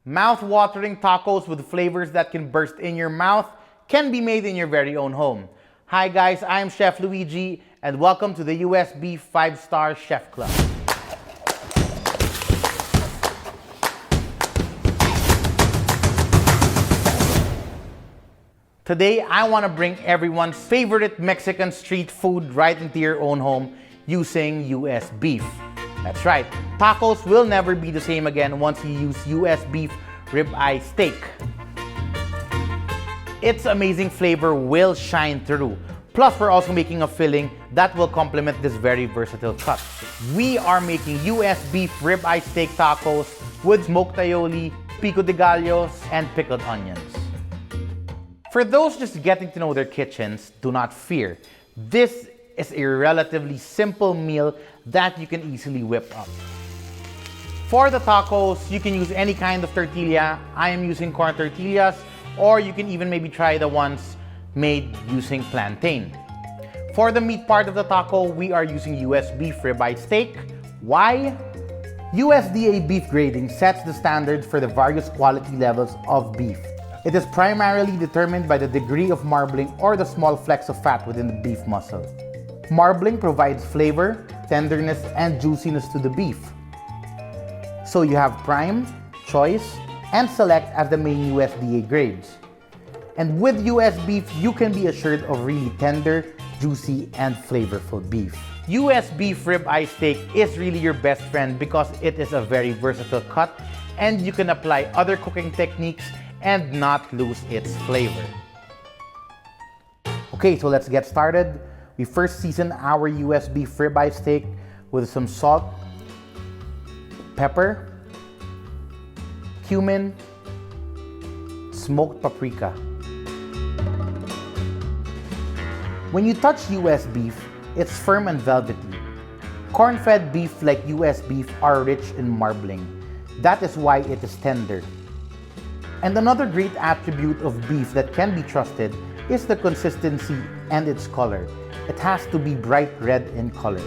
Mouth-watering tacos with flavors that can burst in your mouth can be made in your very own home. Hi guys, I'm Chef Luigi and welcome to the US Beef 5-Star Chef Club. Today, I want to bring everyone's favorite Mexican street food right into your own home using US beef. That's right, tacos will never be the same again once you use US beef ribeye steak. Its amazing flavor will shine through. Plus, we're also making a filling that will complement this very versatile cut. We are making US beef ribeye steak tacos with smoked aioli, pico de gallo, and pickled onions. For those just getting to know their kitchens, do not fear. This is a relatively simple meal that you can easily whip up. For the tacos, you can use any kind of tortilla. I am using corn tortillas, or you can even maybe try the ones made using plantain. For the meat part of the taco, we are using US beef ribeye steak. Why? USDA beef grading sets the standards for the various quality levels of beef. It is primarily determined by the degree of marbling or the small flecks of fat within the beef muscle. Marbling provides flavor, tenderness, and juiciness to the beef. So you have prime, choice, and select as the main USDA grades. And with US beef, you can be assured of really tender, juicy, and flavorful beef. US beef ribeye steak is really your best friend because it is a very versatile cut and you can apply other cooking techniques and not lose its flavor. Okay, so let's get started. We first season our US beef ribeye steak with some salt, pepper, cumin, smoked paprika. When you touch US beef, it's firm and velvety. Corn-fed beef like US beef are rich in marbling. That is why it is tender. And another great attribute of beef that can be trusted is the consistency and its color. It has to be bright red in color.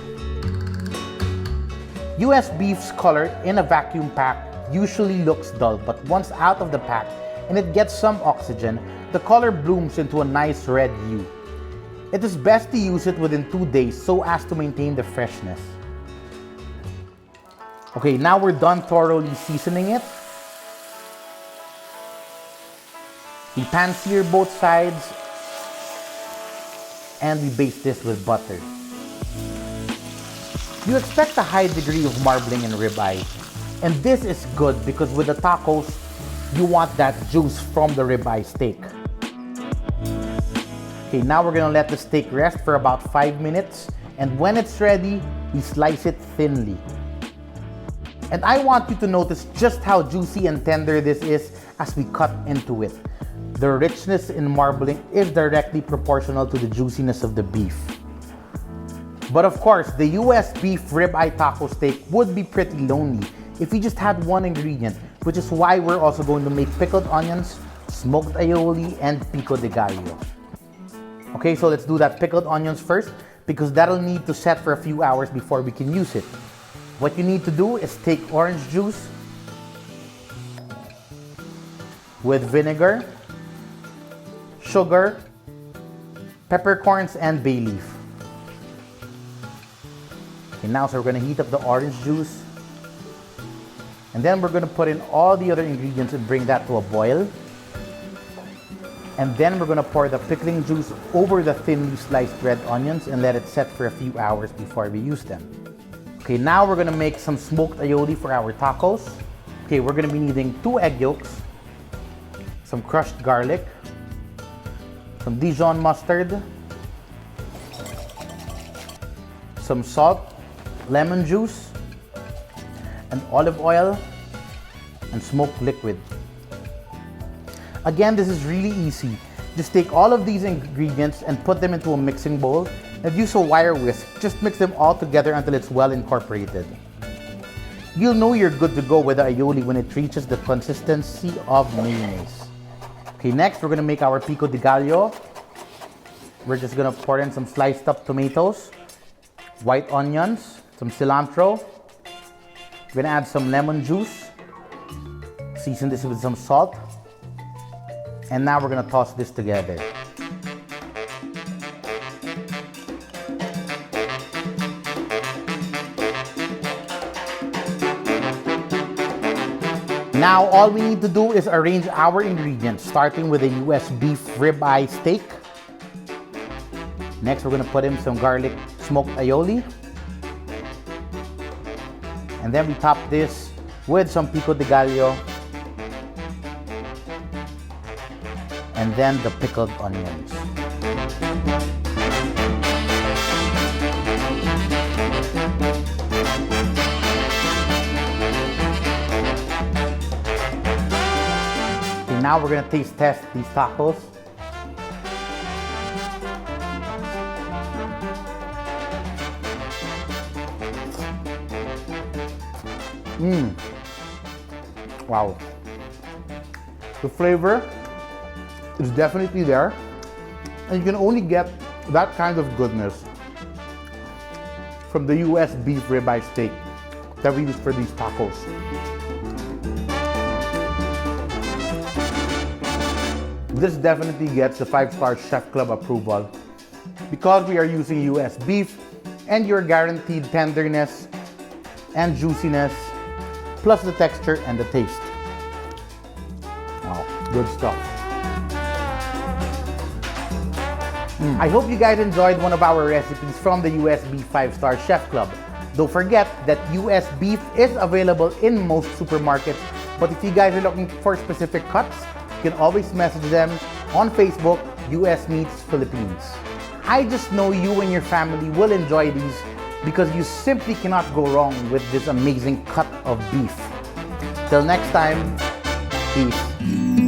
US beef's color in a vacuum pack usually looks dull, but once out of the pack and it gets some oxygen, the color blooms into a nice red hue. It is best to use it within 2 days so as to maintain the freshness. Okay, now we're done thoroughly seasoning it. We pan sear both sides and we baste this with butter. You expect a high degree of marbling in ribeye, and this is good because with the tacos, you want that juice from the ribeye steak. Okay, now we're gonna let the steak rest for about 5 minutes, and when it's ready, we slice it thinly. And I want you to notice just how juicy and tender this is as we cut into it. The richness in marbling is directly proportional to the juiciness of the beef. But of course, the US beef ribeye taco steak would be pretty lonely if you just had one ingredient, which is why we're also going to make pickled onions, smoked aioli, and pico de gallo. Okay, so let's do that pickled onions first because that'll need to set for a few hours before we can use it. What you need to do is take orange juice with vinegar, sugar, peppercorns, and bay leaf. Okay, now so we're gonna heat up the orange juice. And then we're gonna put in all the other ingredients and bring that to a boil. And then we're gonna pour the pickling juice over the thinly sliced red onions and let it set for a few hours before we use them. Okay, now we're gonna make some smoked aioli for our tacos. Okay, we're gonna be needing 2 egg yolks, some crushed garlic, some Dijon mustard, some salt, lemon juice, and olive oil, and smoked liquid. Again, this is really easy. Just take all of these ingredients and put them into a mixing bowl and use a wire whisk. Just mix them all together until it's well incorporated. You'll know you're good to go with the aioli when it reaches the consistency of mayonnaise. Okay, next we're gonna make our pico de gallo. We're just gonna pour in some sliced up tomatoes, white onions, some cilantro. We're gonna add some lemon juice, Season this with some salt. And now we're gonna toss this together. Now all we need to do is arrange our ingredients, starting with a US beef ribeye steak. Next, we're gonna put in some garlic smoked aioli. And then we top this with some Pico de Gallo. And then the pickled onions. Okay, now we're gonna taste test these tacos. Wow. The flavor is definitely there, and you can only get that kind of goodness from the US beef ribeye steak that we use for these tacos. This definitely gets the 5-star Chef Club approval because we are using US beef and you're guaranteed tenderness and juiciness, plus the texture and the taste. Wow, good stuff. I hope you guys enjoyed one of our recipes from the US Beef 5-Star Chef Club. Don't forget that US beef is available in most supermarkets, but if you guys are looking for specific cuts, you can always message them on Facebook, US Meats Philippines. I just know you and your family will enjoy these because you simply cannot go wrong with this amazing cut of beef. Till next time, peace.